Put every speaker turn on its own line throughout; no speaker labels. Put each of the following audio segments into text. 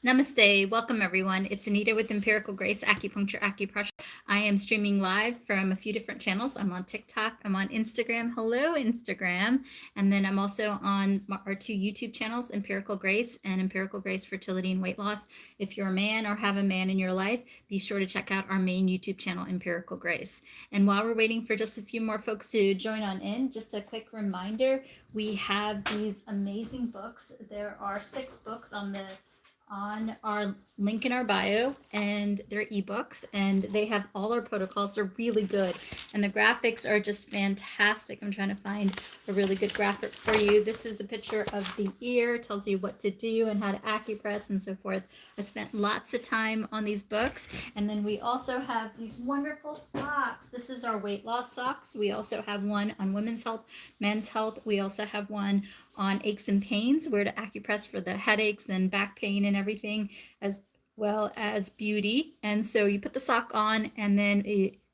Namaste. Welcome, everyone. It's Anita with Empirical Grace Acupuncture Acupressure. I am streaming live from a few different channels. I'm on TikTok. I'm on Instagram. Hello, Instagram. And then I'm also on our two YouTube channels, Empirical Grace and Empirical Grace Fertility and Weight Loss. If you're a man or have a man in your life, be sure to check out our main YouTube channel, Empirical Grace. And while we're waiting for just a few more folks to join on in, just a quick reminder, we have these amazing books. There are 6 books on our link in our bio, and they're ebooks, and they have all our protocols. They're really good, and the graphics are just fantastic. I'm trying to find a really good graphic for you. This is a picture of the ear, tells you what to do and how to acupress and so forth. I spent lots of time on these books. And then we also have these wonderful socks. This is our weight loss socks. We also have one on women's health, men's health. We also have one on aches and pains, where to acupress for the headaches and back pain and everything, as well as beauty. And so you put the sock on, and then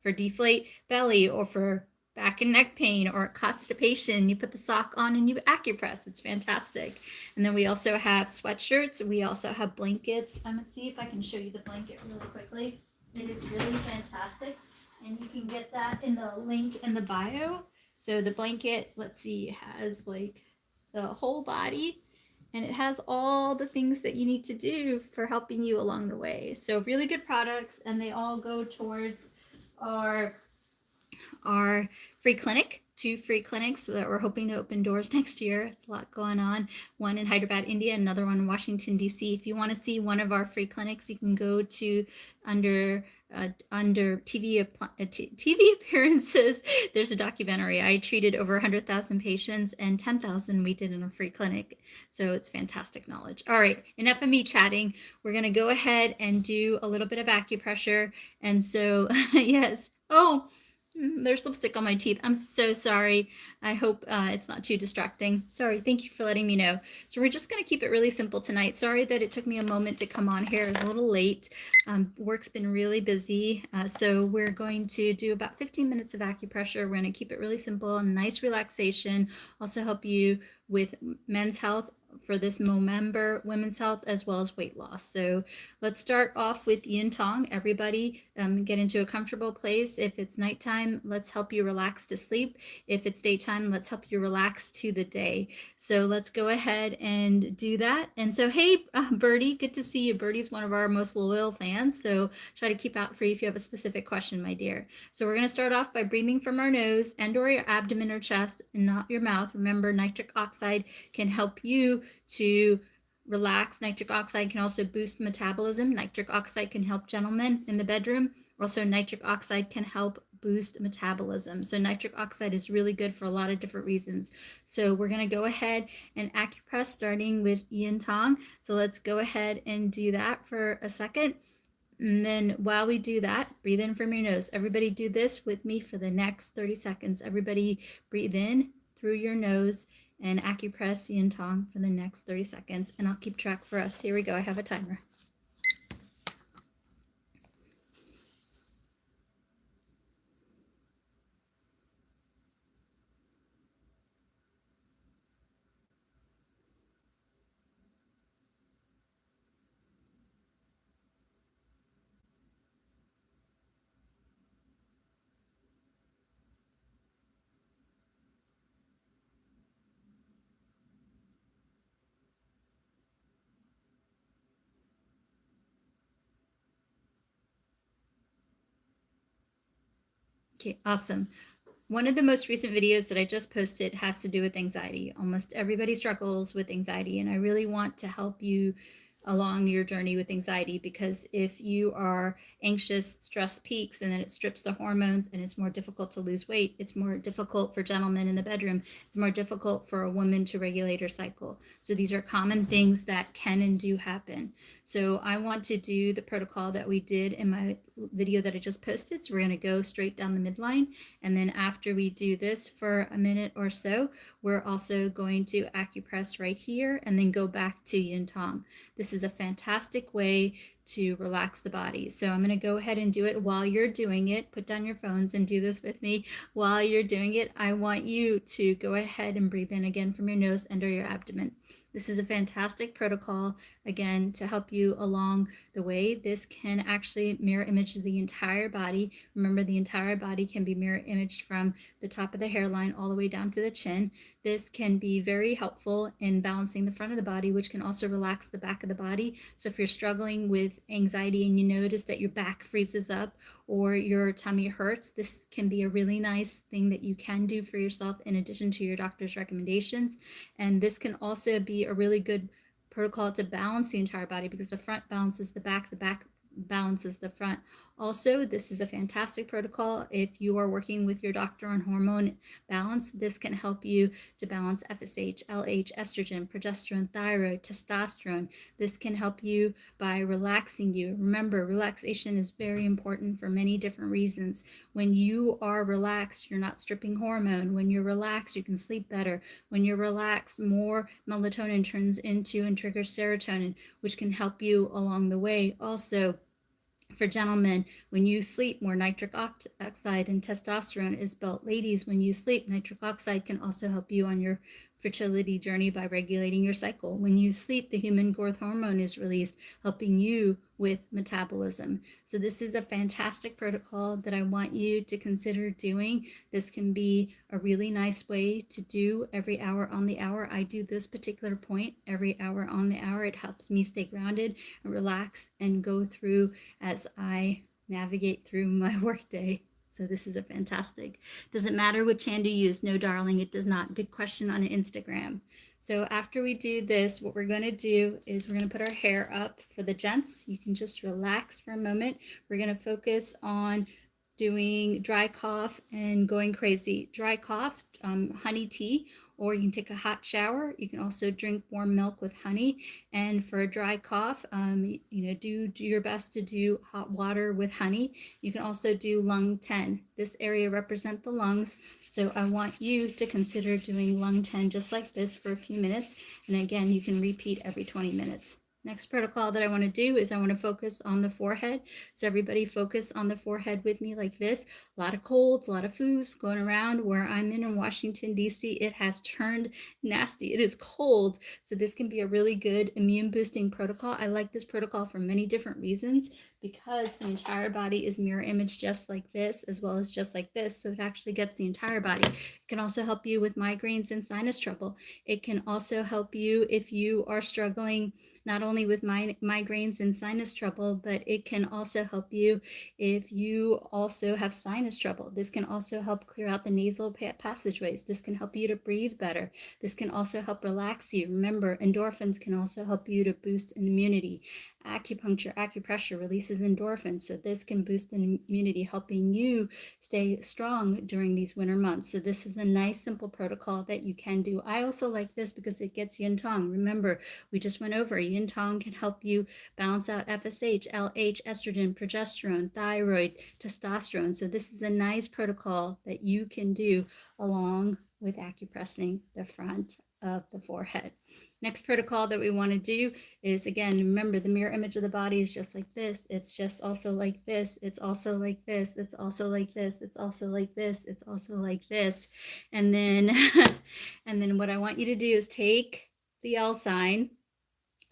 for deflate belly or for back and neck pain or constipation, you put the sock on and you acupress. It's fantastic. And then we also have sweatshirts. We also have blankets. I'm going to see if I can show you the blanket really quickly. It is really fantastic. And you can get that in the link in the bio. So the blanket, let's see, has like the whole body, and it has all the things that you need to do for helping you along the way. So really good products, and they all go towards our free clinic, 2 free clinics that we're hoping to open doors next year. It's a lot going on. One in Hyderabad, India, another one in Washington, D.C. If you want to see one of our free clinics, you can go to under TV appearances. There's a documentary. I treated over 100,000 patients, and 10,000 we did in a free clinic. So it's fantastic knowledge. All right, enough of me chatting. We're going to go ahead and do a little bit of acupressure. And so, yes. Oh, there's lipstick on my teeth. I'm so sorry. I hope it's not too distracting. Sorry. Thank you for letting me know. So we're just going to keep it really simple tonight. Sorry that it took me a moment to come on here. It's a little late. Work's been really busy. So we're going to do about 15 minutes of acupressure. We're going to keep it really simple, nice relaxation. Also help you with men's health for this Movember, women's health, as well as weight loss. So let's start off with yin tong. Everybody get into a comfortable place. If it's nighttime, let's help you relax to sleep. If it's daytime, let's help you relax to the day. So let's go ahead and do that. And so, hey, Birdie, good to see you. Birdie's one of our most loyal fans. So try to keep out for you if you have a specific question, my dear. So we're going to start off by breathing from our nose and or your abdomen or chest and not your mouth. Remember, nitric oxide can help you to relax. Nitric oxide can also boost metabolism. Nitric oxide can help gentlemen in the bedroom. Also, nitric oxide can help boost metabolism. So nitric oxide is really good for a lot of different reasons. So we're going to go ahead and acupress starting with yin tong. So let's go ahead and do that for a second. And then while we do that, breathe in from your nose. Everybody do this with me for the next 30 seconds. Everybody breathe in through your nose and acupress yin tong for the next 30 seconds. And I'll keep track for us. Here we go. I have a timer. Okay, awesome. One of the most recent videos that I just posted has to do with anxiety. Almost everybody struggles with anxiety, and I really want to help you along your journey with anxiety, because if you are anxious, stress peaks, and then it strips the hormones, and it's more difficult to lose weight. It's more difficult for gentlemen in the bedroom. It's more difficult for a woman to regulate her cycle. So these are common things that can and do happen. So I want to do the protocol that we did in my video that I just posted. So we're going to go straight down the midline. And then after we do this for a minute or so, we're also going to acupress right here and then go back to yin tong. This is a fantastic way to relax the body. So I'm going to go ahead and do it while you're doing it. Put down your phones and do this with me. While you're doing it, I want you to go ahead and breathe in again from your nose under your abdomen. This is a fantastic protocol, again, to help you along the way. This can actually mirror image the entire body. Remember, the entire body can be mirror imaged from the top of the hairline all the way down to the chin. This can be very helpful in balancing the front of the body, which can also relax the back of the body. So if you're struggling with anxiety and you notice that your back freezes up or your tummy hurts, this can be a really nice thing that you can do for yourself in addition to your doctor's recommendations. And this can also be a really good protocol to balance the entire body, because the front balances the back balances the front. Also, this is a fantastic protocol if you are working with your doctor on hormone balance. This can help you to balance FSH, LH, estrogen, progesterone, thyroid, testosterone. This can help you by relaxing you. Remember, relaxation is very important for many different reasons. When you are relaxed, you're not stripping hormone. When you're relaxed, you can sleep better. When you're relaxed, more melatonin turns into and triggers serotonin, which can help you along the way. Also, for gentlemen, when you sleep, more nitric oxide and testosterone is built. Ladies, when you sleep, nitric oxide can also help you on your fertility journey by regulating your cycle. When you sleep, the human growth hormone is released, helping you with metabolism. So this is a fantastic protocol that I want you to consider doing. This can be a really nice way to do every hour on the hour. I do this particular point every hour on the hour. It helps me stay grounded and relax and go through as I navigate through my workday. So this is a fantastic. Does it matter which hand you use? No, darling, it does not. Good question on Instagram. So after we do this, what we're going to do is we're going to put our hair up. For the gents, you can just relax for a moment. We're going to focus on doing dry cough and going crazy. Dry cough, honey tea, or you can take a hot shower. You can also drink warm milk with honey. And for a dry cough, do your best to do hot water with honey. You can also do lung 10. This area represents the lungs. So I want you to consider doing lung 10 just like this for a few minutes. And again, you can repeat every 20 minutes. Next protocol that I want to do is I want to focus on the forehead. So everybody focus on the forehead with me like this. A lot of colds, a lot of flus going around. Where I'm in Washington, D.C., it has turned nasty. It is cold. So this can be a really good immune boosting protocol. I like this protocol for many different reasons, because the entire body is mirror image just like this, as well as just like this. So it actually gets the entire body. It can also help you with migraines and sinus trouble. It can also help you if you are struggling not only with migraines and sinus trouble, but it can also help you if you also have sinus trouble. This can also help clear out the nasal passageways. This can help you to breathe better. This can also help relax you. Remember, endorphins can also help you to boost immunity. Acupuncture, acupressure releases endorphins, so this can boost immunity, helping you stay strong during these winter months. So this is a nice, simple protocol that you can do. I also like this because it gets yin tong. Remember, we just went over yin tong can help you balance out FSH, LH, estrogen, progesterone, thyroid, testosterone. So this is a nice protocol that you can do along with acupressing the front of the forehead. Next protocol that we want to do is, again, remember the mirror image of the body is just like this. It's just also like this. It's also like this. It's also like this. It's also like this. It's also like this. And then, and then what I want you to do is take the L sign.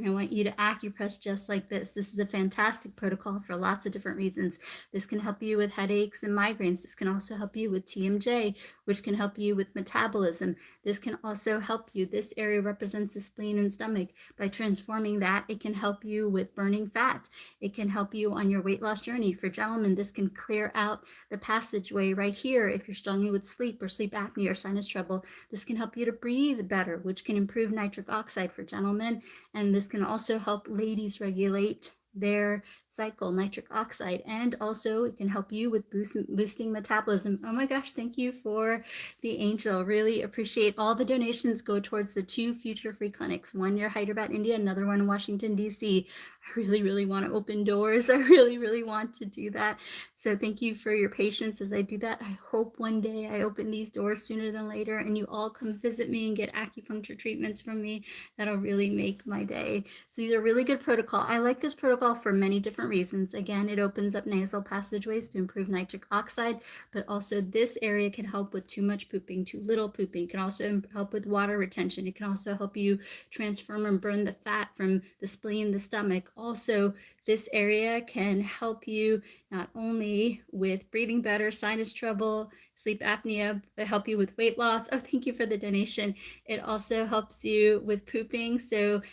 I want you to acupress just like this. This is a fantastic protocol for lots of different reasons. This can help you with headaches and migraines. This can also help you with TMJ, which can help you with metabolism. This can also help you. This area represents the spleen and stomach. By transforming that, it can help you with burning fat. It can help you on your weight loss journey. For gentlemen, this can clear out the passageway right here. If you're struggling with sleep or sleep apnea or sinus trouble, this can help you to breathe better, which can improve nitric oxide for gentlemen. And this can also help ladies regulate their cycle, nitric oxide, and also it can help you with boosting metabolism. Oh my gosh, thank you for the angel. Really appreciate all the donations go towards the 2 future free clinics, one near Hyderabad, India, another one in Washington, D.C. I really want to open doors. I really want to do that. So thank you for your patience as I do that. I hope one day I open these doors sooner than later and you all come visit me and get acupuncture treatments from me. That'll really make my day. So these are really good protocol. I like this protocol protocol for many different reasons. Again, it opens up nasal passageways to improve nitric oxide, but also this area can help with too much pooping, too little pooping. It can also help with water retention. It can also help you transform and burn the fat from the spleen, the stomach. Also, this area can help you not only with breathing better, sinus trouble, sleep apnea, but help you with weight loss. Oh, thank you for the donation. It also helps you with pooping.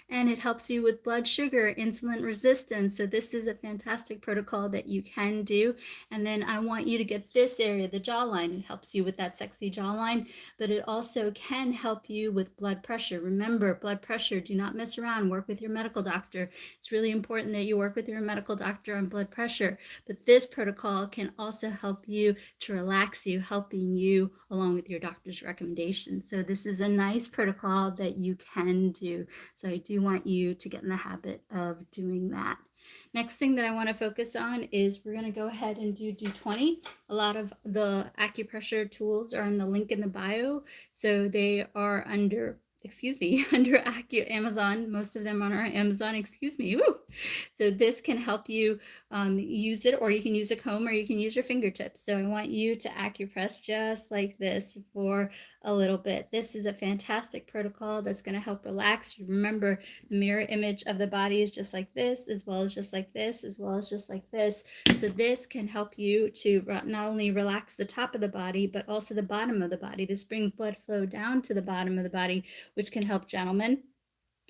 And it helps you with blood sugar, insulin resistance. So this is a fantastic protocol that you can do. And then I want you to get this area, the jawline. It helps you with that sexy jawline, but it also can help you with blood pressure. Remember, blood pressure, do not mess around. Work with your medical doctor. It's really important that you work with your medical doctor on blood pressure. But this protocol can also help you to relax you, helping you along with your doctor's recommendation. So this is a nice protocol that you can do. So I do want you to get in the habit of doing that. Next thing that I want to focus on is we're going to go ahead and do 20. A lot of the acupressure tools are in the link in the bio. So they are under Amazon. Most of them on our Amazon, Woo! So this can help you use it, or you can use a comb, or you can use your fingertips. So I want you to acupress just like this for a little bit. This is a fantastic protocol that's going to help relax. Remember, the mirror image of the body is just like this, as well as just like this, as well as just like this. So this can help you to not only relax the top of the body, but also the bottom of the body. This brings blood flow down to the bottom of the body, which can help gentlemen.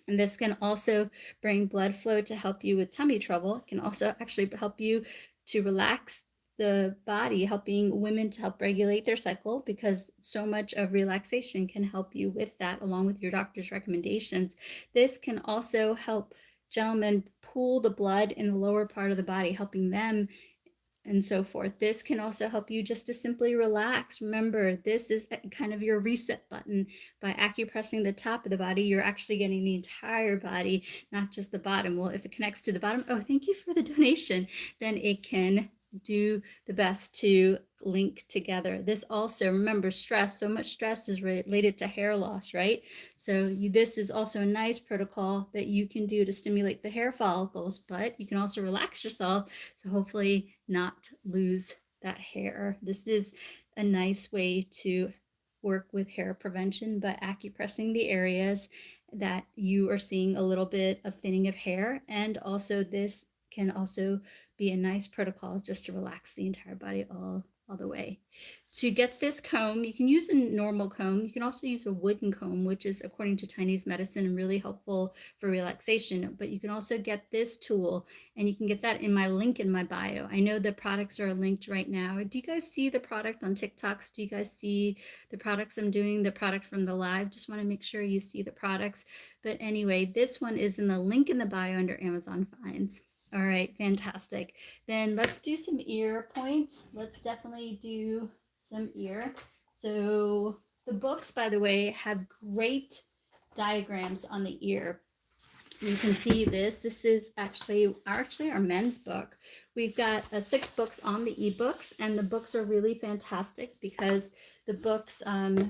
And this can also bring blood flow to help you with tummy trouble. It can also actually help you to relax the body, helping women to help regulate their cycle, because so much of relaxation can help you with that, along with your doctor's recommendations. This can also help gentlemen pool the blood in the lower part of the body, helping them and so forth. This can also help you just to simply relax. Remember, this is kind of your reset button. By acupressing the top of the body, you're actually getting the entire body, not just the bottom. Well, if it connects to the bottom, oh, thank you for the donation, then it can do the best to link together. This also, remember, stress, so much stress is related to hair loss, right? So this is also a nice protocol that you can do to stimulate the hair follicles, but you can also relax yourself, so hopefully not lose that hair. This is a nice way to work with hair prevention by acupressing the areas that you are seeing a little bit of thinning of hair. And also this can also be a nice protocol just to relax the entire body all the way. To get this comb, you can use a normal comb. You can also use a wooden comb, which is, according to Chinese medicine, really helpful for relaxation. But you can also get this tool, and you can get that in my link in my bio. I know the products are linked right now. Do you guys see the product on TikToks? Do you guys see the products I'm doing, the product from the live? Just want to make sure you see the products. But anyway, this one is in the link in the bio under Amazon Finds. All right, fantastic. Then let's do some ear points. Let's definitely do some ear. So the books, by the way, have great diagrams on the ear. You can see this. This is actually our men's book. We've got 6 books on the ebooks, and the books are really fantastic because the books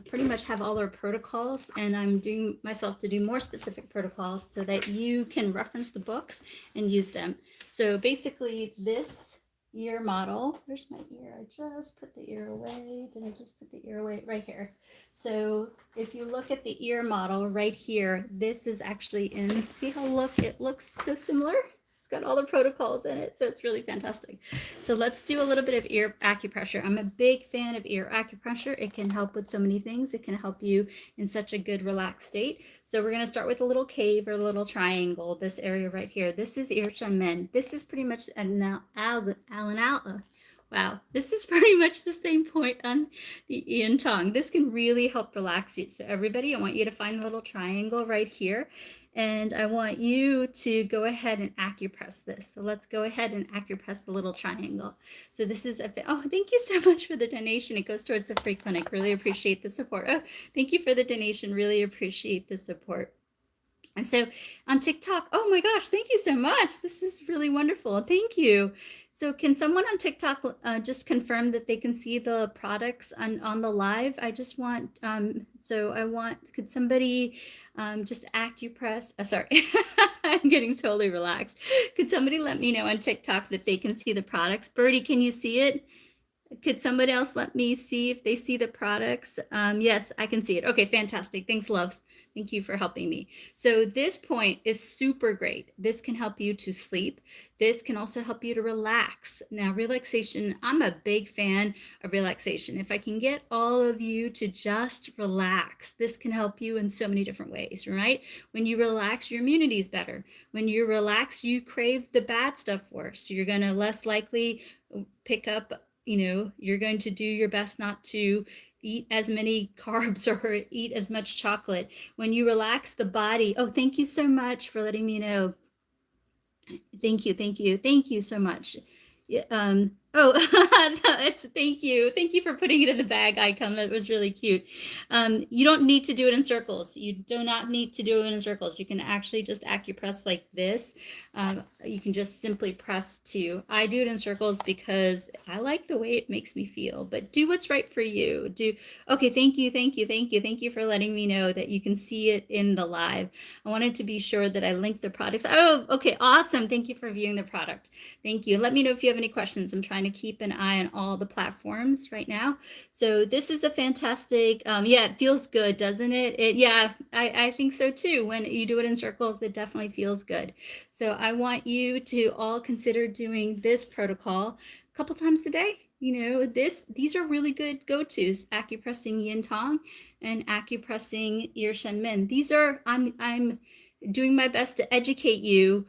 pretty much have all our protocols, and I'm doing myself to do more specific protocols so that you can reference the books and use them. So basically this ear model, where's my ear? I just put the ear away. Did I just put the ear away? Right here. So if you look at the ear model right here, this is actually in, see how it looks so similar? It's got all the protocols in it, so it's really fantastic. So let's do a little bit of ear acupressure. I'm a big fan of ear acupressure. It can help with so many things. It can help you in such a good relaxed state. So we're going to start with a little cave or a little triangle, this area right here. This is ear men. This is pretty much wow, this is pretty much the same point on the Ian tongue. This can really help relax you. So everybody, I want you to find a little triangle right here. And I want you to go ahead and acupress this. So let's go ahead and acupress the little triangle. So this is oh, thank you so much for the donation. It goes towards the free clinic. Really appreciate the support. Oh, thank you for the donation. Really appreciate the support. And so on TikTok, oh my gosh, thank you so much. This is really wonderful. Thank you. So can someone on TikTok just confirm that they can see the products on the live? I just want So could somebody just acupress? Sorry, I'm getting totally relaxed. Could somebody let me know on TikTok that they can see the products? Birdie, can you see it? Could somebody else let me see if they see the products? Yes, I can see it. Okay, fantastic. Thanks, loves. Thank you for helping me. So this point is super great. This can help you to sleep. This can also help you to relax. Now, relaxation, I'm a big fan of relaxation. If I can get all of you to just relax, this can help you in so many different ways, right? When you relax, your immunity is better. When you relax, you crave the bad stuff worse. You're going to less likely pick up, you're going to do your best not to eat as many carbs or eat as much chocolate. When you relax the body, oh, thank you so much for letting me know. Thank you so much. Thank you for putting it in the bag icon. That was really cute. You don't need to do it in circles. You do not need to do it in circles. You can actually just acupress like this. You can just simply press to. I do it in circles because I like the way it makes me feel, but do what's right for you. Okay, thank you for letting me know that you can see it in the live. I wanted to be sure that I link the products. Oh, okay, awesome. Thank you for viewing the product. Thank you. Let me know if you have any questions. I'm trying to keep an eye on all the platforms right now. So this is a fantastic, yeah, it feels good, doesn't it? Yeah, I think so too. When you do it in circles, it definitely feels good. So I want you to all consider doing this protocol a couple times a day. These are really good go-tos: acupressing yin tong and acupressing Ir Shen Min. These are, I'm doing my best to educate you.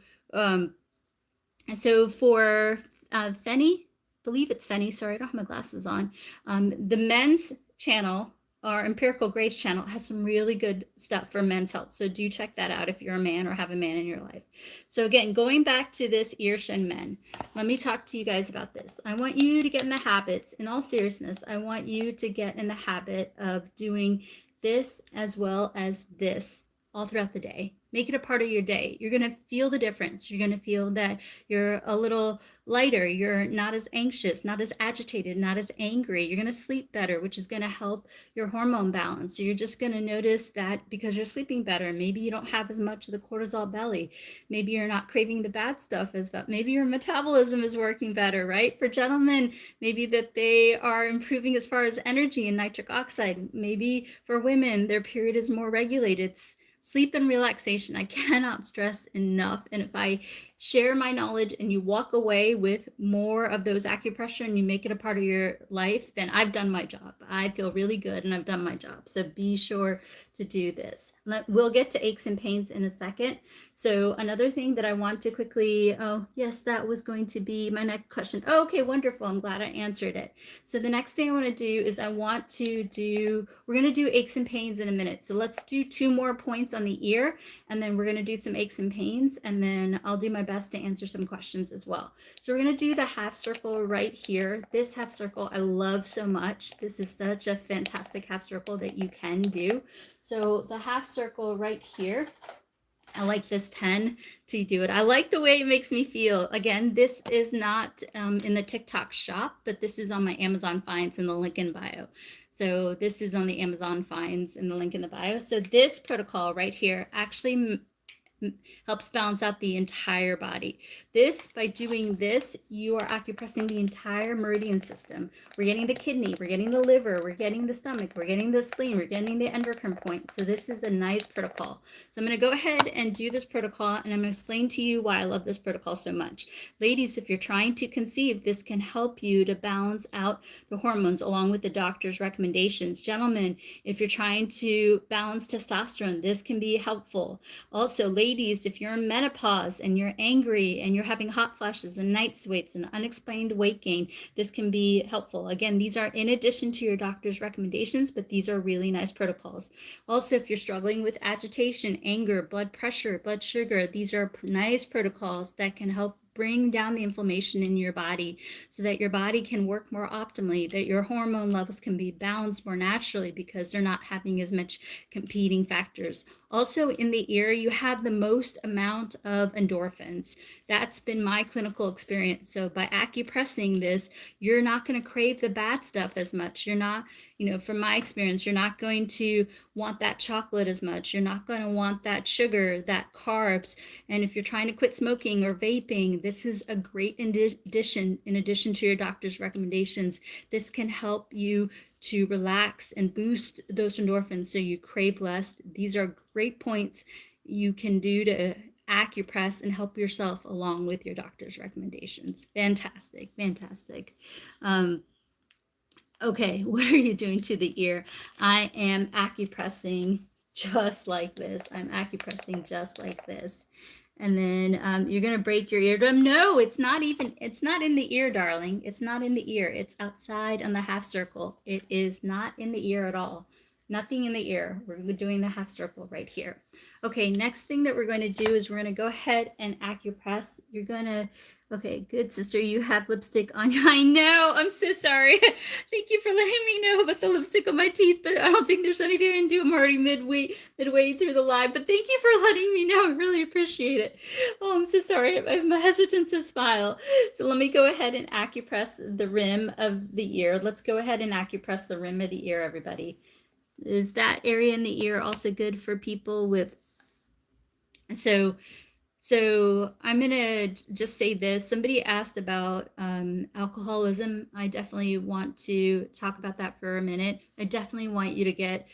So for Fenny, believe it's Fenny, sorry, I don't have my glasses on. The men's channel, our Empirical Grace channel, has some really good stuff for men's health. So do check that out if you're a man or have a man in your life. So again, going back to this Ir Shen Men, let me talk to you guys about this. I want you to get in the habits. In all seriousness, I want you to get in the habit of doing this as well as this all throughout the day. Make it a part of your day. You're going to feel the difference. You're going to feel that you're a little lighter. You're not as anxious, not as agitated, not as angry. You're going to sleep better, which is going to help your hormone balance. So you're just going to notice that because you're sleeping better, maybe you don't have as much of the cortisol belly. Maybe you're not craving the bad stuff as well. Maybe your metabolism is working better, right? For gentlemen, maybe that they are improving as far as energy and nitric oxide. Maybe for women, their period is more regulated. Sleep and relaxation, I cannot stress enough. And if I share my knowledge and you walk away with more of those acupressure and you make it a part of your life, then I've done my job. I feel really good and I've done my job. So be sure to do this. We'll get to aches and pains in a second. So another thing that I want to quickly, oh yes, that was going to be my next question. Oh, okay, wonderful. I'm glad I answered it. So the next thing I want to do is we're going to do aches and pains in a minute. So let's do 2 more points on the ear, and then we're going to do some aches and pains, and then I'll do my best to answer some questions as well. So we're going to do the half circle right here. This half circle I love so much. This is such a fantastic half circle that you can do. So the half circle right here, I like this pen to do it. I like the way it makes me feel. Again, this is not in the TikTok shop, but this is on my Amazon finds in the link in bio. So this is on the Amazon finds in the link in the bio. So this protocol right here actually helps balance out the entire body. By doing this, you are acupressing the entire meridian system. We're getting the kidney, we're getting the liver, we're getting the stomach, we're getting the spleen, we're getting the endocrine point. So this is a nice protocol. So I'm going to go ahead and do this protocol, and I'm going to explain to you why I love this protocol so much. Ladies, if you're trying to conceive, this can help you to balance out the hormones along with the doctor's recommendations. Gentlemen, if you're trying to balance testosterone, this can be helpful. Also, ladies, if you're in menopause and you're angry and you're having hot flashes and night sweats and unexplained weight gain, this can be helpful. Again, these are in addition to your doctor's recommendations, but these are really nice protocols. Also, if you're struggling with agitation, anger, blood pressure, blood sugar, these are nice protocols that can help bring down the inflammation in your body so that your body can work more optimally, that your hormone levels can be balanced more naturally because they're not having as much competing factors. Also, in the ear, you have the most amount of endorphins. That's been my clinical experience. So by acupressing this, you're not going to crave the bad stuff as much. You're not from my experience, you're not going to want that chocolate as much. You're not going to want that sugar, that carbs. And if you're trying to quit smoking or vaping, this is a great addition, in addition to your doctor's recommendations. This can help you to relax and boost those endorphins so you crave less. These are great points you can do to acupress and help yourself along with your doctor's recommendations. Fantastic, fantastic. Okay, what are you doing to the ear? I am acupressing just like this. I'm acupressing just like this. And then you're going to break your eardrum. No, it's not in the ear, darling. It's not in the ear. It's outside on the half circle. It is not in the ear at all. Nothing in the ear. We're doing the half circle right here. Okay, next thing that we're going to do is we're going to go ahead and acupress. You're going to, okay, good sister, you have lipstick on your, I know, I'm so sorry. Thank you for letting me know about the lipstick on my teeth, but I don't think there's anything I can do. I'm already midway through the live, but thank you for letting me know. I really appreciate it. Oh, I'm so sorry. I'm hesitant to smile. So let me go ahead and acupress the rim of the ear. Let's go ahead and acupress the rim of the ear, everybody. Is that area in the ear also good for people with, so I'm going to just say this. Somebody asked about alcoholism. I definitely want to talk about that for a minute. I definitely want you to get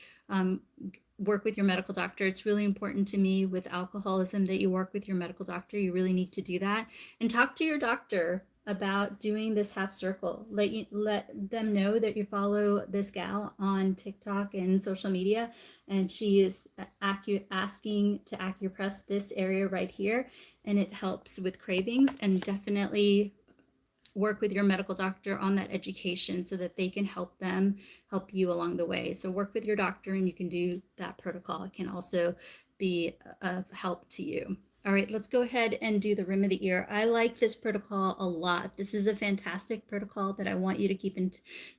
work with your medical doctor. It's really important to me with alcoholism that you work with your medical doctor. You really need to do that. And talk to your doctor about doing this half circle. Let them know that you follow this gal on TikTok and social media, and she is asking to acupress this area right here, and it helps with cravings. And definitely work with your medical doctor on that education so that they can help you along the way. So work with your doctor and you can do that protocol. It can also be of help to you. All right, let's go ahead and do the rim of the ear. I like this protocol a lot. This is a fantastic protocol that I want you to keep in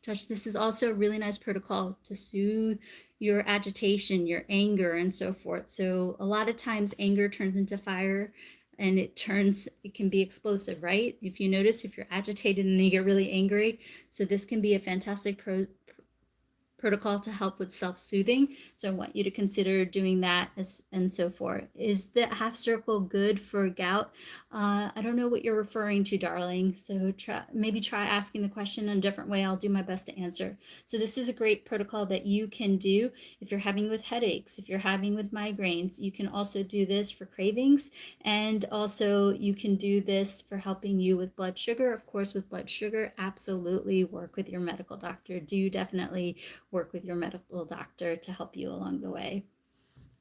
touch. This is also a really nice protocol to soothe your agitation, your anger, and so forth. So a lot of times anger turns into fire, and it can be explosive, right? If you notice, if you're agitated and you get really angry, so this can be a fantastic protocol to help with self-soothing. So I want you to consider doing that and so forth. Is the half circle good for gout? I don't know what you're referring to, darling. So maybe try asking the question in a different way. I'll do my best to answer. So this is a great protocol that you can do if you're having with headaches, if you're having with migraines. You can also do this for cravings, and also you can do this for helping you with blood sugar. Of course, with blood sugar, absolutely work with your medical doctor. Do definitely work with your medical doctor to help you along the way.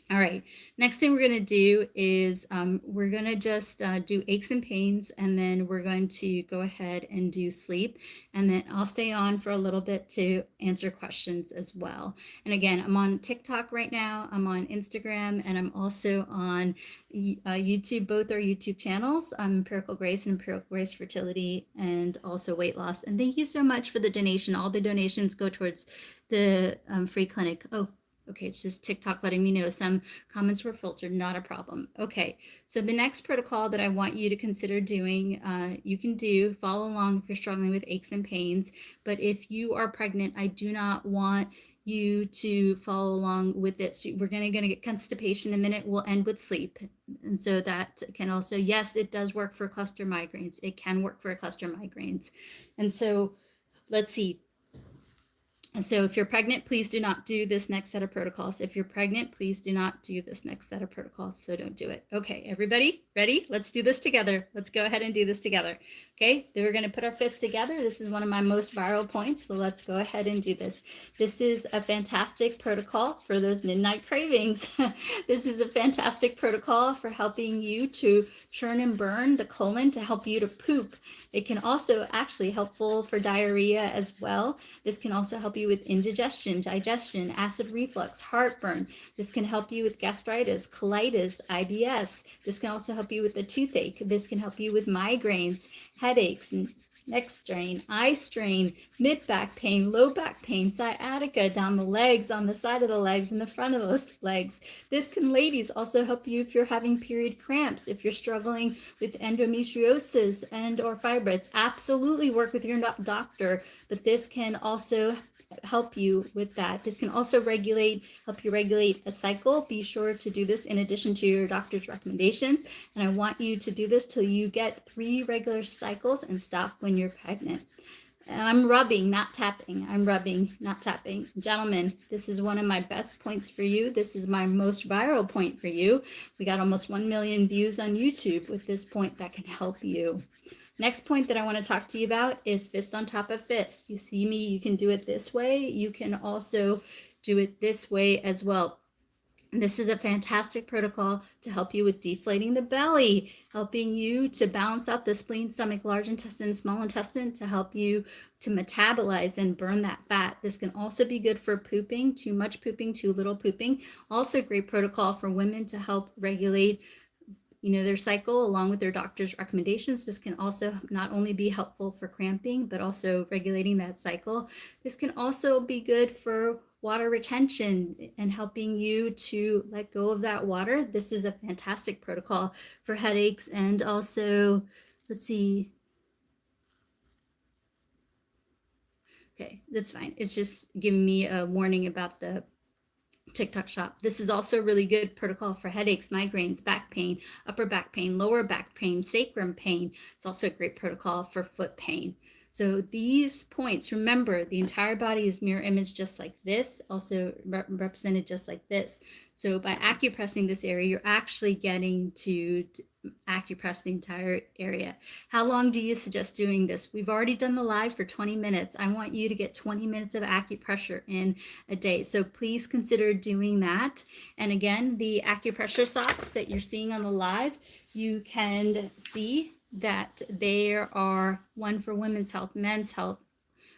All right, next thing we're going to do is we're going to just do aches and pains, and then we're going to go ahead and do sleep, and then I'll stay on for a little bit to answer questions as well. And again, I'm on TikTok right now, I'm on Instagram, and I'm also on YouTube. Both are YouTube channels, Empirical Grace and Empirical Grace Fertility, and also weight loss. And thank you so much for the donation. All the donations go towards the free clinic. Oh, okay, it's just TikTok letting me know some comments were filtered, not a problem. Okay, so the next protocol that I want you to consider doing, you can follow along if you're struggling with aches and pains, but if you are pregnant, I do not want you to follow along with this. We're gonna get constipation in a minute. We'll end with sleep. And so that can also, yes, it does work for cluster migraines. It can work for cluster migraines. And so let's see. And so if you're pregnant, please do not do this next set of protocols. If you're pregnant, please do not do this next set of protocols. So don't do it. Okay, everybody ready? Let's do this together. Let's go ahead and do this together. Okay, then we're going to put our fists together. This is one of my most viral points. So let's go ahead and do this. This is a fantastic protocol for those midnight cravings. This is a fantastic protocol for helping you to churn and burn the colon to help you to poop. It can also actually helpful for diarrhea as well. This can also help you with indigestion, digestion, acid reflux, heartburn. This can help you with gastritis, colitis, IBS. This can also help you with the toothache. This can help you with migraines, headaches, neck strain, eye strain, mid back pain, low back pain, sciatica down the legs, on the side of the legs, and the front of those legs. This can, ladies, also help you if you're having period cramps, if you're struggling with endometriosis and or fibroids. Absolutely work with your doctor, but this can also help you with that. This can also help you regulate a cycle. Be sure to do this in addition to your doctor's recommendations. And I want you to do this till you get 3 regular cycles and stop when you're pregnant. I'm rubbing, not tapping. I'm rubbing, not tapping. Gentlemen, this is one of my best points for you. This is my most viral point for you. We got almost 1 million views on YouTube with this point that can help you. Next point that I want to talk to you about is fist on top of fist. You see me, you can do it this way. You can also do it this way as well. This is a fantastic protocol to help you with deflating the belly, helping you to balance out the spleen, stomach, large intestine, small intestine, to help you to metabolize and burn that fat. This can also be good for pooping, too much pooping, too little pooping. Also great protocol for women to help regulate their cycle along with their doctor's recommendations. This can also not only be helpful for cramping, but also regulating that cycle. This can also be good for water retention and helping you to let go of that water. This is a fantastic protocol for headaches. And also, let's see. Okay, that's fine. It's just giving me a warning about the TikTok shop. This is also a really good protocol for headaches, migraines, back pain, upper back pain, lower back pain, sacrum pain. It's also a great protocol for foot pain. So these points, remember, the entire body is mirror image just like this, also represented just like this. So by acupressing this area, you're actually getting to acupress the entire area. How long do you suggest doing this? We've already done the live for 20 minutes. I want you to get 20 minutes of acupressure in a day. So please consider doing that. And again, the acupressure socks that you're seeing on the live, you can see that there are one for women's health, men's health,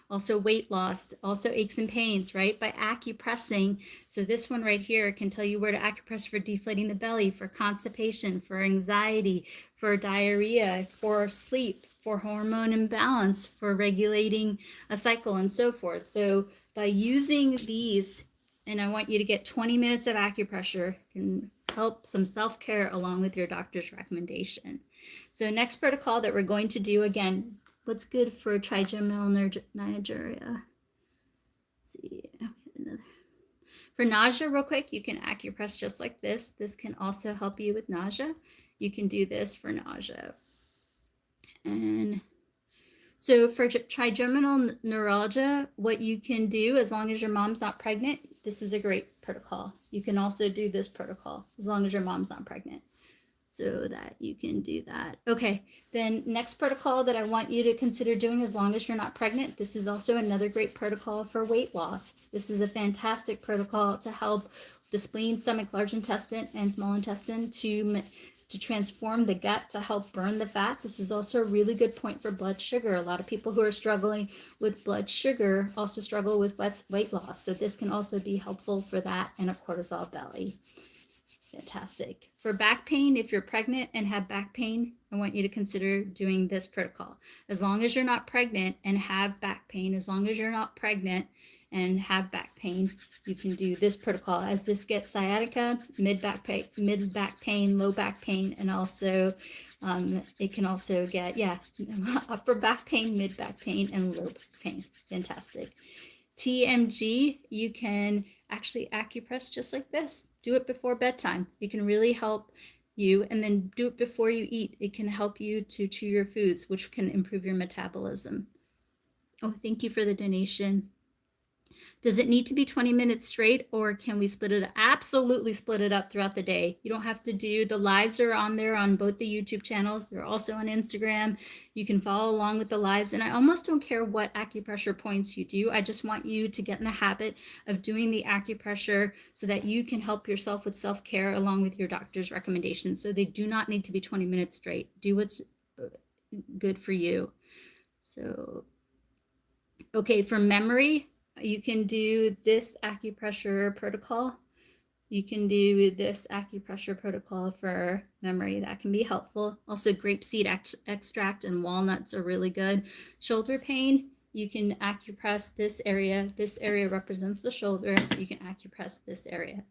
also weight loss, also aches and pains, right? By acupressing. So this one right here can tell you where to acupress for deflating the belly, for constipation, for anxiety, for diarrhea, for sleep, for hormone imbalance, for regulating a cycle, and so forth. So by using these, and I want you to get 20 minutes of acupressure, can help some self-care along with your doctor's recommendation. So next protocol that we're going to do, again, what's good for trigeminal Nigeria? Let's see. For nausea, real quick, you can acupress just like this. This can also help you with nausea. You can do this for nausea. And so for trigeminal neuralgia, what you can do, as long as your mom's not pregnant, this is a great protocol. You can also do this protocol as long as your mom's not pregnant. So that you can do that. Okay, then next protocol that I want you to consider doing as long as you're not pregnant, this is also another great protocol for weight loss. This is a fantastic protocol to help the spleen, stomach, large intestine, and small intestine to transform the gut, to help burn the fat. This is also a really good point for blood sugar. A lot of people who are struggling with blood sugar also struggle with weight loss. So this can also be helpful for that and a cortisol belly. Fantastic. For back pain, if you're pregnant and have back pain, I want you to consider doing this protocol. As long as you're not pregnant and have back pain, as long as you're not pregnant and have back pain, you can do this protocol. As this gets sciatica, mid back pain, low back pain, and also it can also get, upper back pain, mid back pain, and low back pain. Fantastic. TMG, you can actually acupress just like this. Do it before bedtime. It can really help you, and then do it before you eat. It can help you to chew your foods, which can improve your metabolism. Oh, thank you for the donation. Does it need to be 20 minutes straight, or can we split it up? Absolutely split it up throughout the day. You don't have to do, the lives are on there on both the YouTube channels. They're also on Instagram. You can follow along with the lives. And I almost don't care what acupressure points you do. I just want you to get in the habit of doing the acupressure so that you can help yourself with self-care along with your doctor's recommendations. So they do not need to be 20 minutes straight. Do what's good for you. So, okay, for memory, you can do this acupressure protocol. You can do this acupressure protocol for memory. That can be helpful. Also, grapeseed extract and walnuts are really good. Shoulder pain, you can acupress this area. This area represents the shoulder. You can acupress this area.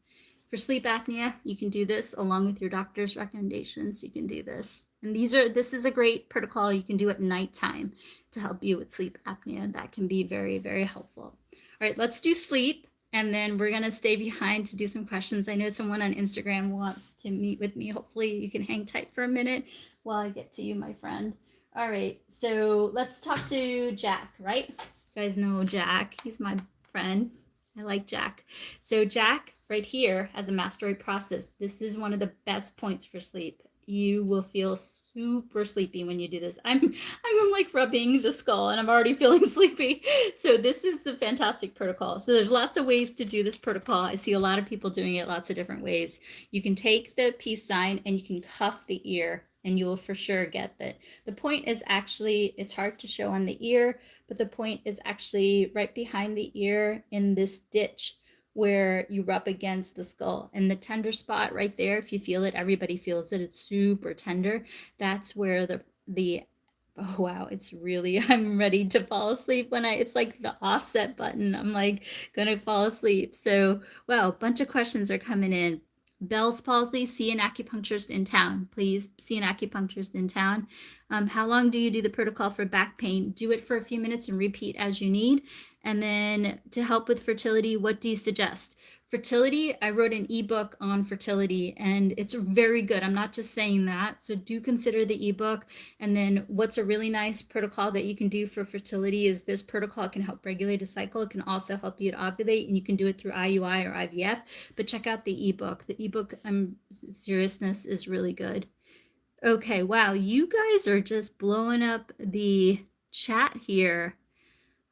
For sleep apnea, you can do this along with your doctor's recommendations. You can do this. And this is a great protocol you can do at nighttime to help you with sleep apnea. That can be very, very helpful. right, let's do sleep. And then we're going to stay behind to do some questions. I know someone on Instagram wants to meet with me. Hopefully you can hang tight for a minute while I get to you, my friend. All right, so let's talk to Jack, right? You guys know Jack. He's my friend. I like Jack. So Jack right here has a mastery process. This is one of the best points for sleep. You will feel super sleepy when you do this. I'm like rubbing the skull and I'm already feeling sleepy. So this is the fantastic protocol. So there's lots of ways to do this protocol. I see a lot of people doing it lots of different ways. You can take the peace sign and you can cuff the ear and you will for sure get that. The point is actually, it's hard to show on the ear, but the point is actually right behind the ear in this ditch where you rub against the skull, and the tender spot right there, if you feel it, everybody feels it, it's super tender. That's where the oh wow, it's really, I'm ready to fall asleep when it's like the offset button. I'm like gonna fall asleep. So wow, a bunch of questions are coming in. Bell's palsy, see an acupuncturist in town. Please see an acupuncturist in town. How long do you do the protocol for back pain? Do it for a few minutes and repeat as you need. And then to help with fertility, what do you suggest? Fertility, I wrote an ebook on fertility and it's very good. I'm not just saying that. So do consider the ebook. And then what's a really nice protocol that you can do for fertility is this protocol can help regulate a cycle. It can also help you to ovulate, and you can do it through IUI or IVF, but check out the ebook. The ebook, seriousness, is really good. Okay, wow, you guys are just blowing up the chat here.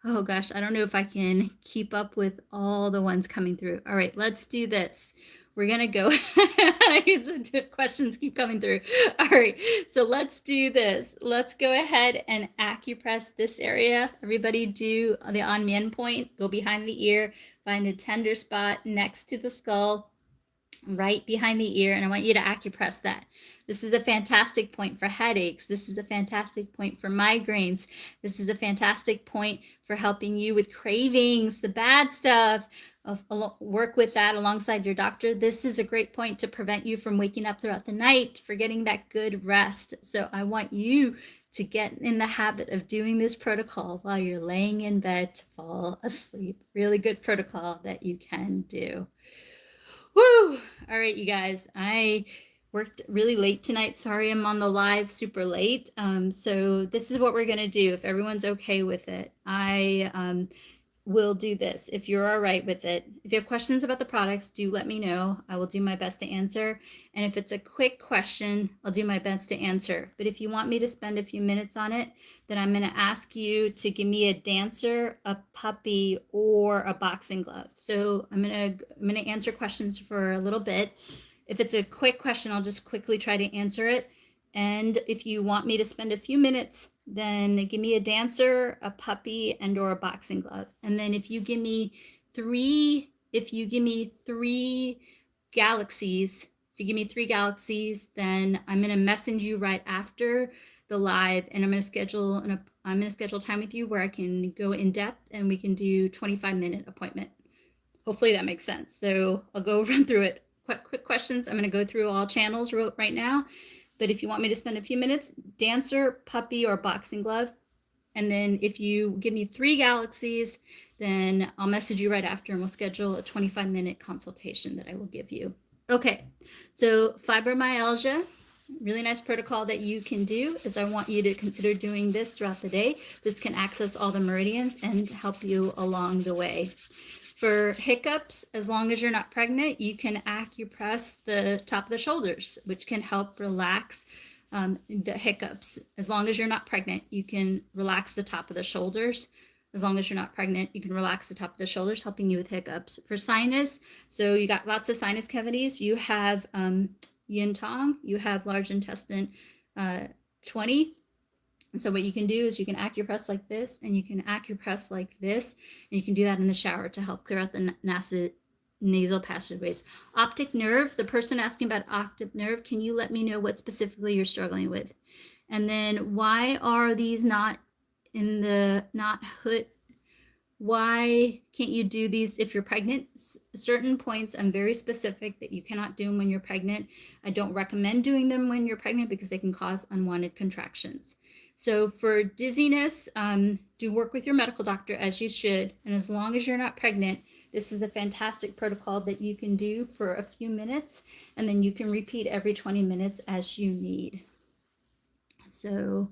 Oh gosh, I don't know if I can keep up with all the ones coming through. All right, let's do this. We're gonna go, the questions keep coming through. All right, so let's do this. Let's go ahead and acupress this area. Everybody do the on men point, go behind the ear, find a tender spot next to the skull, right behind the ear, and I want you to acupress that. This is a fantastic point for headaches. This is a fantastic point for migraines. This is a fantastic point for helping you with cravings, the bad stuff. Work with that alongside your doctor. This is a great point to prevent you from waking up throughout the night, for getting that good rest. So I want you to get in the habit of doing this protocol while you're laying in bed to fall asleep. Really good protocol that you can do. Woo! All right, you guys, I worked really late tonight. Sorry, I'm on the live super late. So this is what we're gonna do. If everyone's okay with it, I will do this. If you're all right with it. If you have questions about the products, do let me know. I will do my best to answer. And if it's a quick question, I'll do my best to answer. But if you want me to spend a few minutes on it, then I'm gonna ask you to give me a dancer, a puppy, or a boxing glove. So I'm gonna answer questions for a little bit. If it's a quick question, I'll just quickly try to answer it. And if you want me to spend a few minutes, then give me a dancer, a puppy, and or a boxing glove. And then if you give me three galaxies, then I'm gonna message you right after the live, and I'm gonna schedule time with you where I can go in depth and we can do 25-minute appointment. Hopefully that makes sense. So I'll go run through it. Quick questions. I'm gonna go through all channels right now. But if you want me to spend a few minutes, dancer, puppy, or boxing glove. And then if you give me 3 galaxies, then I'll message you right after and we'll schedule a 25-minute consultation that I will give you. Okay, so fibromyalgia, really nice protocol that you can do is I want you to consider doing this throughout the day. This can access all the meridians and help you along the way. For hiccups, as long as you're not pregnant, you can acupress the top of the shoulders, which can help relax the hiccups. As long as you're not pregnant, you can relax the top of the shoulders. As long as you're not pregnant, you can relax the top of the shoulders, helping you with hiccups. For sinus, so you got lots of sinus cavities. You have yin tong, you have large intestine 20. And so what you can do is you can acupress like this, and you can acupress like this, and you can do that in the shower to help clear out the nasal passageways. Optic nerve, the person asking about optic nerve, can you let me know what specifically you're struggling with? And then why are these not hood? Why can't you do these if you're pregnant? Certain points, I'm very specific that you cannot do them when you're pregnant. I don't recommend doing them when you're pregnant because they can cause unwanted contractions. So for dizziness, do work with your medical doctor as you should. And as long as you're not pregnant, this is a fantastic protocol that you can do for a few minutes, and then you can repeat every 20 minutes as you need. So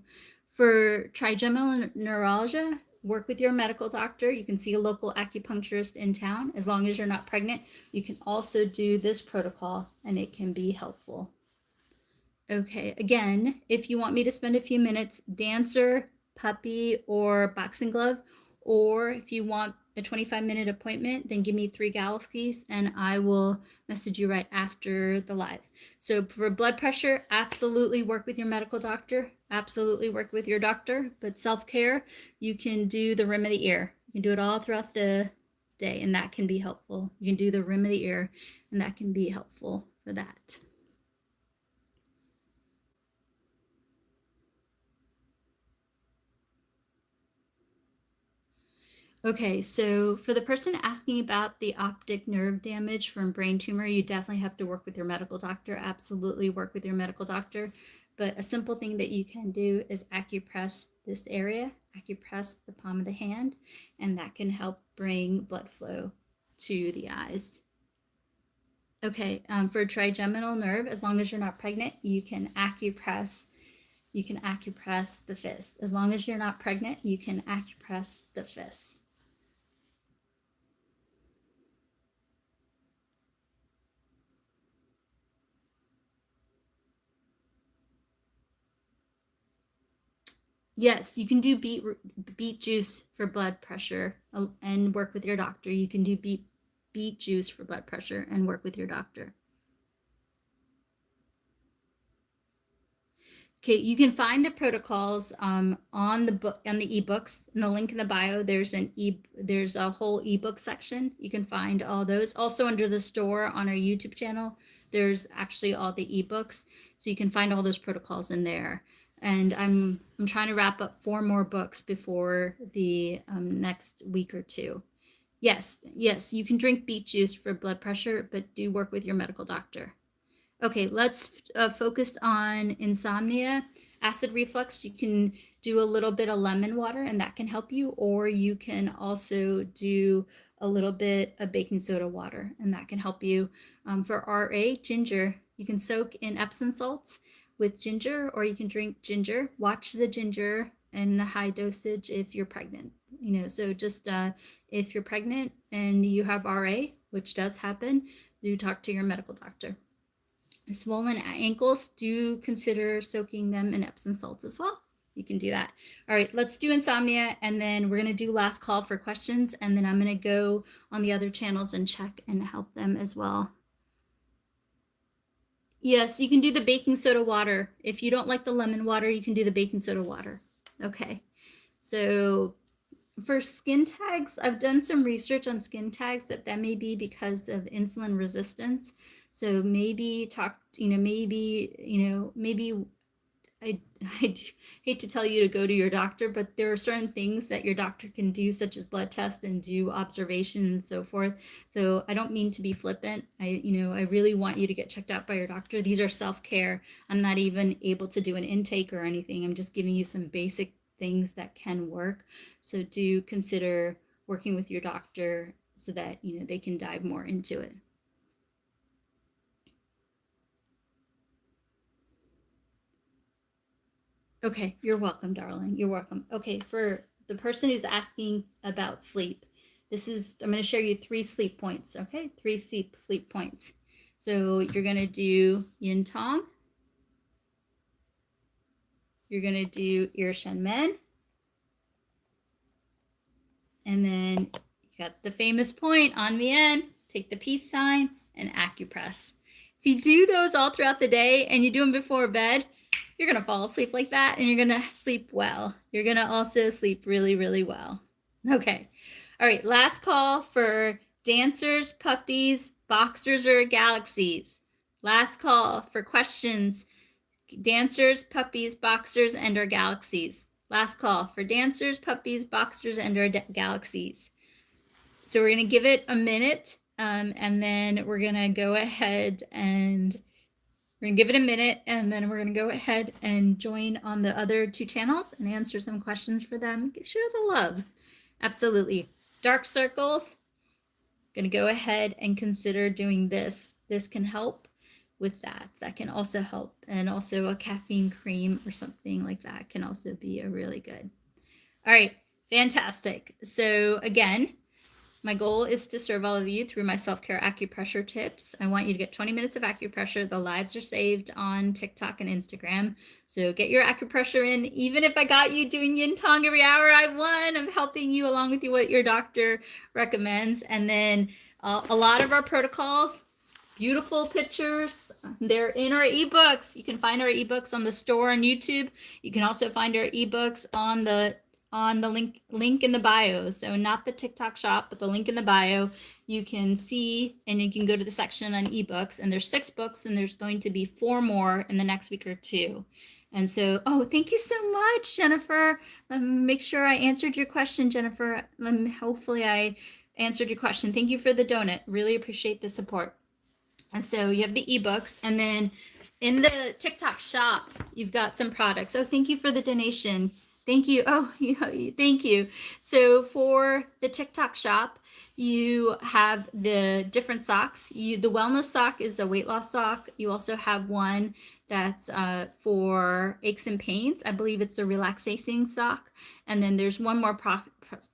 for trigeminal neuralgia, work with your medical doctor. You can see a local acupuncturist in town. As long as you're not pregnant, you can also do this protocol, and it can be helpful. Okay, again, if you want me to spend a few minutes, dancer, puppy, or boxing glove, or if you want a 25-minute appointment, then give me 3 galaxies and I will message you right after the live. So for blood pressure, absolutely work with your medical doctor, absolutely work with your doctor, but self-care, you can do the rim of the ear. You can do it all throughout the day, and that can be helpful. You can do the rim of the ear, and that can be helpful for that. Okay, so for the person asking about the optic nerve damage from brain tumor, you definitely have to work with your medical doctor. Absolutely work with your medical doctor. But a simple thing that you can do is acupress this area, acupress the palm of the hand, and that can help bring blood flow to the eyes. Okay, for trigeminal nerve, as long as you're not pregnant, you can acupress the fist. As long as you're not pregnant, you can acupress the fist. Yes, you can do beet juice for blood pressure and work with your doctor. You can do beet juice for blood pressure and work with your doctor. Okay, you can find the protocols on the book, on the ebooks. In the link in the bio, there's a whole ebook section. You can find all those. Also under the store on our YouTube channel, there's actually all the ebooks, so you can find all those protocols in there. And I'm trying to wrap up 4 more books before the next week or 2. Yes, you can drink beet juice for blood pressure, but do work with your medical doctor. Okay, let's focus on insomnia. Acid reflux, you can do a little bit of lemon water and that can help you, or you can also do a little bit of baking soda water and that can help you. For RA, ginger, you can soak in Epsom salts with ginger, or you can drink ginger. Watch the ginger and the high dosage if you're pregnant. So just if you're pregnant and you have RA, which does happen, do talk to your medical doctor. Swollen ankles, do consider soaking them in Epsom salts as well. You can do that. All right, let's do insomnia, and then we're going to do last call for questions, and then I'm going to go on the other channels and check and help them as well. Yes, you can do the baking soda water. If you don't like the lemon water, you can do the baking soda water. Okay, so for skin tags, I've done some research on skin tags that may be because of insulin resistance. So maybe I hate to tell you to go to your doctor, but there are certain things that your doctor can do, such as blood tests and do observation and so forth. So I don't mean to be flippant. I really want you to get checked out by your doctor. These are self-care. I'm not even able to do an intake or anything. I'm just giving you some basic things that can work. So do consider working with your doctor so that they can dive more into it. Okay, you're welcome, darling. You're welcome. Okay, for the person who's asking about sleep, I'm going to share you 3 sleep points, okay? 3 sleep points. So you're going to do yin tong. You're going to do ir shen men. And then you got the famous point on the end. Take the peace sign and acupress. If you do those all throughout the day and you do them before bed, you're going to fall asleep like that and you're going to sleep well. You're going to also sleep really, really well. Okay. All right. Last call for dancers, puppies, boxers, or galaxies. Last call for questions. Dancers, puppies, boxers, and or galaxies. Last call for dancers, puppies, boxers, and or galaxies. So we're going to give it a minute and then we're going to go ahead and We're gonna give it a minute, and then we're gonna go ahead and join on the other 2 channels and answer some questions for them. Share the love. Absolutely. Dark circles, gonna go ahead and consider doing this. This can help with that. That can also help. And also a caffeine cream or something like that can also be a really good. All right, fantastic. So again, my goal is to serve all of you through my self-care acupressure tips. I want you to get 20 minutes of acupressure. The lives are saved on TikTok and Instagram. So get your acupressure in. Even if I got you doing yin tong every hour, I won. I'm helping you along with you what your doctor recommends. And then a lot of our protocols, beautiful pictures, they're in our ebooks. You can find our ebooks on the store on YouTube. You can also find our ebooks on the link in the bio. So not the TikTok shop, but the link in the bio. You can see, and you can go to the section on ebooks, and there's 6 books, and there's going to be 4 more in the next week or 2. And so, oh, thank you so much, Jennifer. Let me make sure I answered your question, Jennifer. Hopefully I answered your question. Thank you for the donut. Really appreciate the support. And so you have the ebooks, and then in the TikTok shop, you've got some products. Oh, thank you for the donation. Thank you. Oh, thank you. So for the TikTok shop, you have the different socks. The wellness sock is a weight loss sock. You also have one that's for aches and pains. I believe it's a relaxing sock. And then there's one more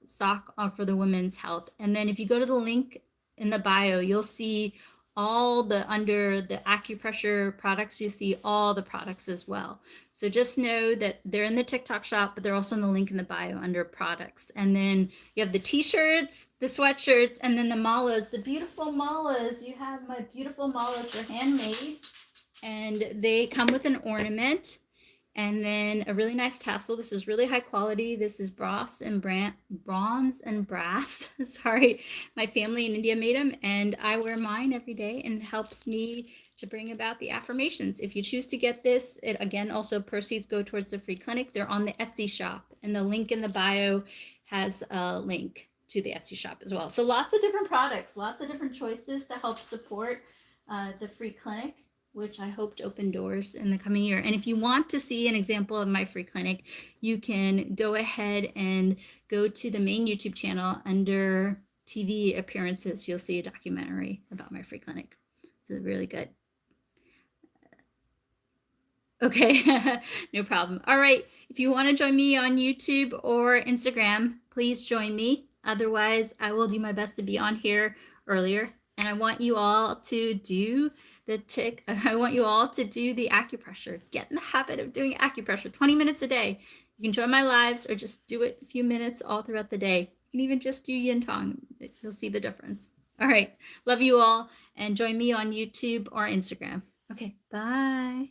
sock for the women's health. And then if you go to the link in the bio, you'll see all the under the acupressure products. You see all the products as well. So just know that they're in the TikTok shop, but they're also in the link in the bio under products. And then you have the t-shirts, the sweatshirts, and then the malas, the beautiful malas. You have my beautiful malas. They're handmade, and they come with an ornament and then a really nice tassel. This is really high quality. This is bronze and brass. Sorry, my family in India made them, and I wear mine every day, and it helps me to bring about the affirmations. If you choose to get this, it again also proceeds go towards the free clinic. They're on the Etsy shop, and the link in the bio has a link to the Etsy shop as well. So lots of different products, lots of different choices to help support the free clinic, which I hope to open doors in the coming year. And if you want to see an example of my free clinic, you can go ahead and go to the main YouTube channel. Under TV appearances, you'll see a documentary about my free clinic. It's really good. Okay, no problem. All right, if you want to join me on YouTube or Instagram, please join me. Otherwise, I will do my best to be on here earlier. And I want you all to do I want you all to do the acupressure. Get in the habit of doing acupressure 20 minutes a day. You can join my lives or just do it a few minutes all throughout the day. You can even just do yin tong. You'll see the difference. All right. Love you all, and join me on YouTube or Instagram. Okay. Bye.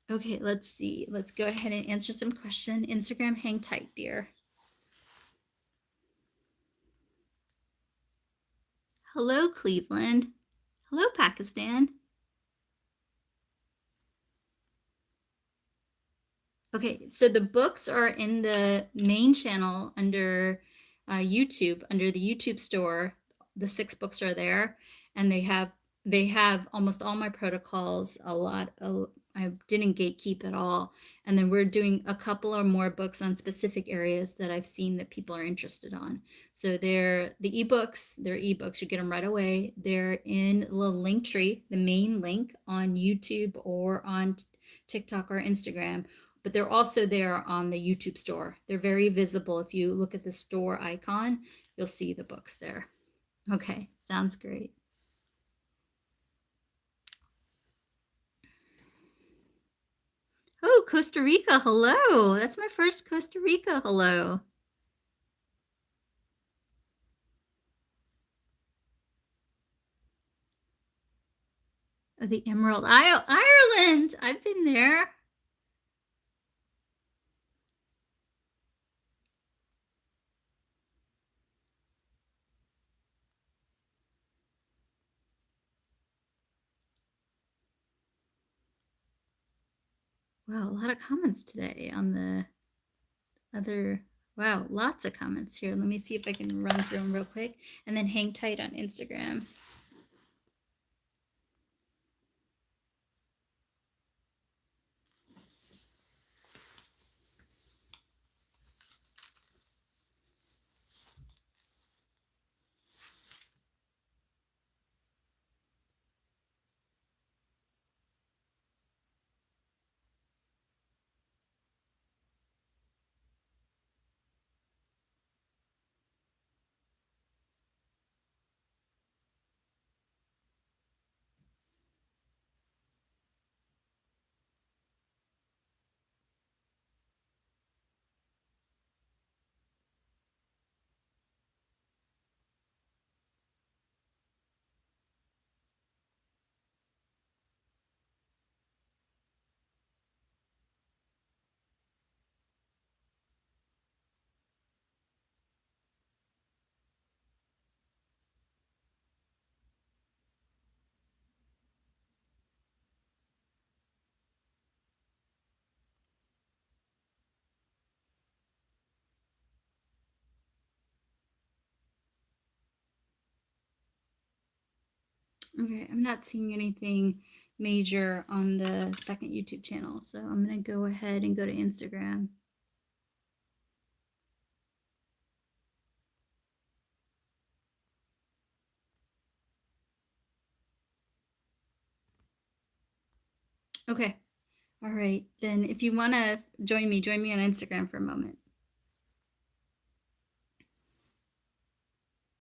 Okay, let's see. Let's go ahead and answer some questions. Instagram, hang tight, dear. Hello, Cleveland. Hello, Pakistan. Okay, so the books are in the main channel under YouTube, under the YouTube store. The 6 books are there, and they have almost all my protocols. I didn't gatekeep at all. And then we're doing a couple or more books on specific areas that I've seen that people are interested on. So they're ebooks. You get them right away. They're in the link tree, the main link on YouTube or on TikTok or Instagram. But they're also there on the YouTube store. They're very visible. If you look at the store icon, you'll see the books there. Okay, sounds great. Oh, Costa Rica, hello. That's my first Costa Rica hello. Oh, the Emerald Isle, Ireland. I've been there. Wow, a lot of comments today on the other Wow, lots of comments here. Let me see if I can run through them real quick, and then hang tight on Instagram. Okay, I'm not seeing anything major on the second YouTube channel, so I'm going to go ahead and go to Instagram. Okay. All right. Then if you want to join me on Instagram for a moment.